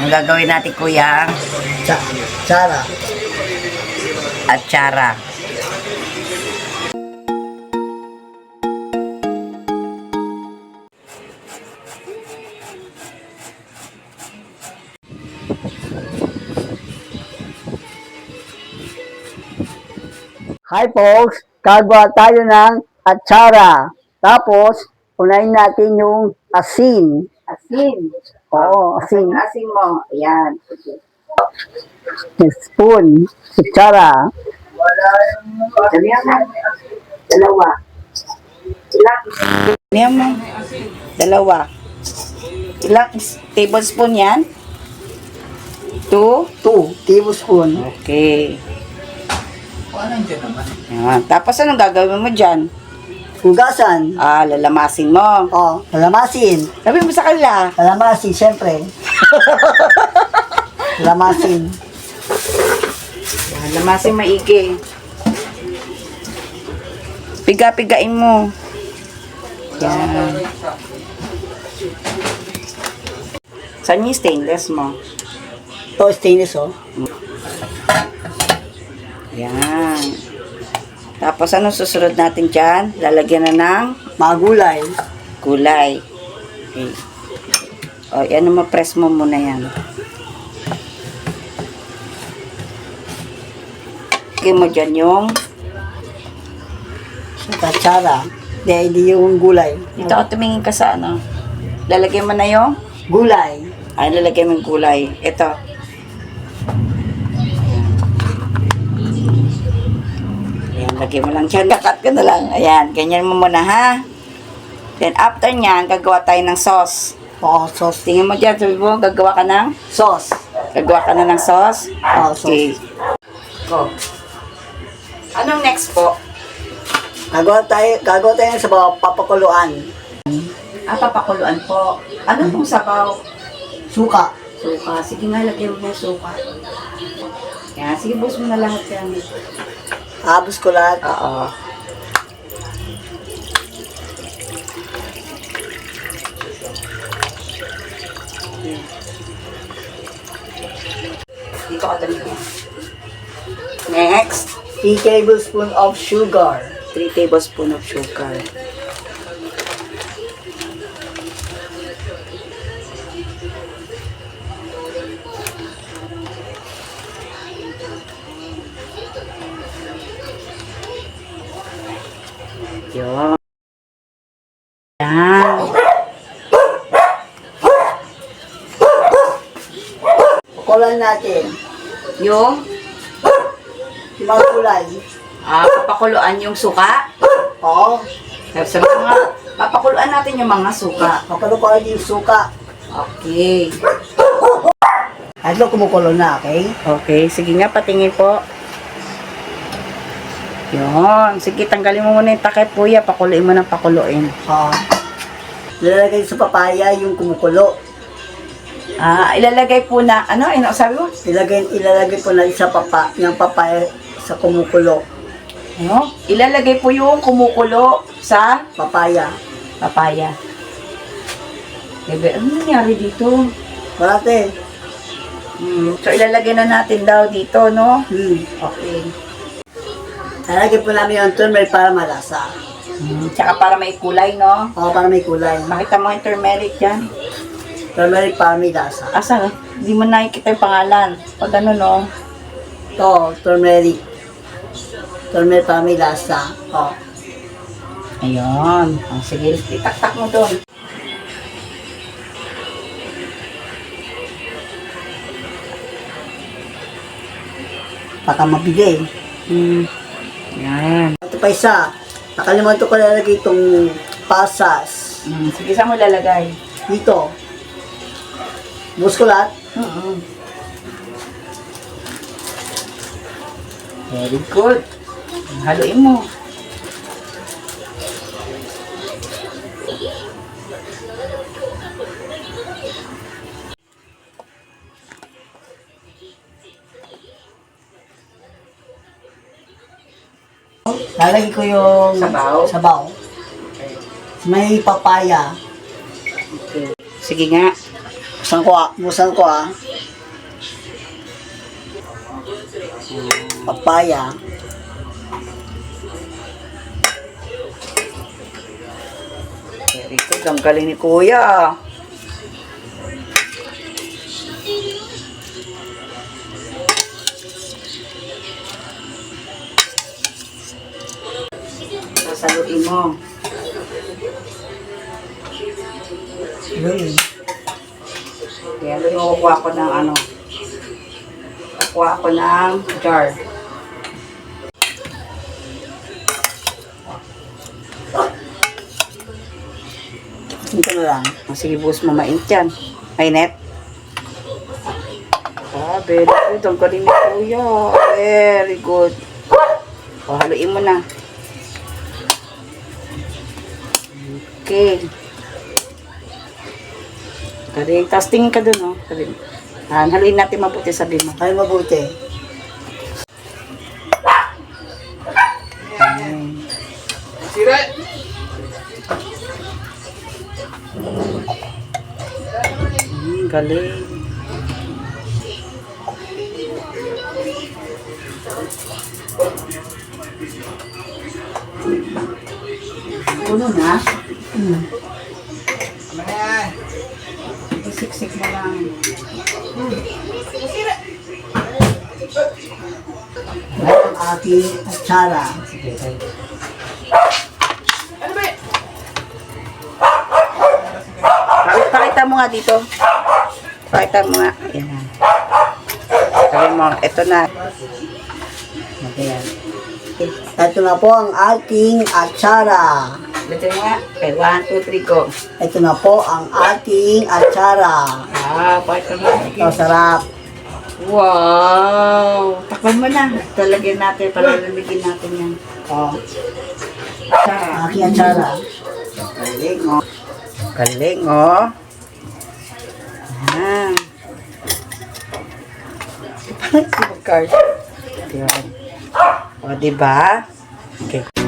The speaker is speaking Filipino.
Ang gagawin natin, kuya, Tsara. atsara. Hi folks, gagawa tayo ng atsara. Tapos, unahin natin yung asin. Asin. Oo, asin. Asin mo. Ayan. Spoon, atsara. Damihan mo. Dalawa. Damihan mo. Dalawa. Ilang tablespoon yan? 2? 2 tablespoon. Okay. Ayan. Tapos anong gagawin mo dyan? Hugasan. Lalamasin mo. Oh, lalamasin. Sabi mo sa kanila. Lalamasin, syempre. Lalamasin. Ayan, lamasin maigi. Piga-pigain mo. Yan. Saan yung stainless mo? Ito, stainless, oh. Yan. Tapos anong susunod natin dyan? Lalagyan na ng Mga gulay. gulay. Okay. O, yan ang ma-press mo muna yan. Lagyan mo dyan yung Atsara. Hindi yung gulay. dito ka tumingin ka sa ano. Lalagyan mo na yung Gulay. lalagyan mo yung gulay. Ito. Ayan, lagyan mo lang dyan. Kakat ka na lang. Ayan, ganyan mo muna ha. Then after nyan, gagawa tayo ng sauce. Oo, sauce. Tingin mo dyan, sabi mo, gagawa ka ng? Sauce. Gagawa ka na ng sauce? Oo, sauce. Okay. Go. Anong next po? Gagawa tayo sa papakuluan. Papakuluan po. Ano pong sabaw? Suka. Suka. Sige nga, lagyan mo yung suka. Yan, sige, bus mo na lahat yan. Abos ko lahat. Oo. Dito ka dali. Next, 3 tablespoon of sugar. 3 tablespoon of sugar. Yun. Yan. Pakulan natin. Yung Mga gulay. papakuluan yung suka. Oo. Sa mga papakuluan natin yung mga suka. Pakulo yung suka. Okay. At kumukulo na, okay? Okay, sige nga, patingin po. Yun. Sige, tanggalin mo muna yung takip, kuya. Pakuluin mo ng pakuluin. Oo. Lalagay sa papaya yung kumukulo. Ilalagay po na, ano sabi mo? Ilalagay po na yung papaya sa kumukulo. Ano? Ilalagay po yung kumukulo sa Papaya. papaya. Bebe, ano nangyari dito? Parate. So, ilalagay na natin daw dito, no? Okay. Lalagay po namin yung turmeric para malasa. Tsaka para may kulay, no? Oo, para may kulay. Makita mo yung turmeric dyan. Turmeric para may lasa. Asa? Hindi mo nakikita yung pangalan. Pag ano, no? Ito, turmeric. Turmeric para may lasa. Oo. Ayun. Sige, itaktak mo doon. Baka mabigay. Yan. Ito pa isa. Nakalimutan ko lalagay itong pasas. Sige, saan mo lalagay? Dito. Bukas ko lahat. Very good. Haluin mo. Lalagay ko yung Sabaw? May papaya. Okay. Sige nga. Busan ko ah. Papaya. Very good. Ang galing ni Kuya. Sasaluin mo. Kaya kukuha ko ng ano. Kukuha ko ng jar. Ito na lang. Sige, buhos mo mainit yan. Mainit. Very good. Ang galing ni Kuya. Very good. O, haluin mo na. Okay. Galing. Tapos tingin ka dun, oh. Galing. Haluin natin mabuti, sabi mo. Ay, mabuti. Galing. Puno na? Isiksik mo lang. Ang aking atsara. Pakita mo nga dito. Pakita mo nga. Ayan. Sabi mo, eto na. Ayan. Ito na po ang aking atsara. Dito nga. Okay, 1, 2, 3, go. Ito na po ang aking atsara. Pakita mo. Ito, sarap. Wow! Takpan mo na. Talagyan natin, palalamigin natin yan. Oh. Aking atsara. Galing, oh. Galing, oh. Ayan. Parang si Card. Ayan. O, diba? Okay.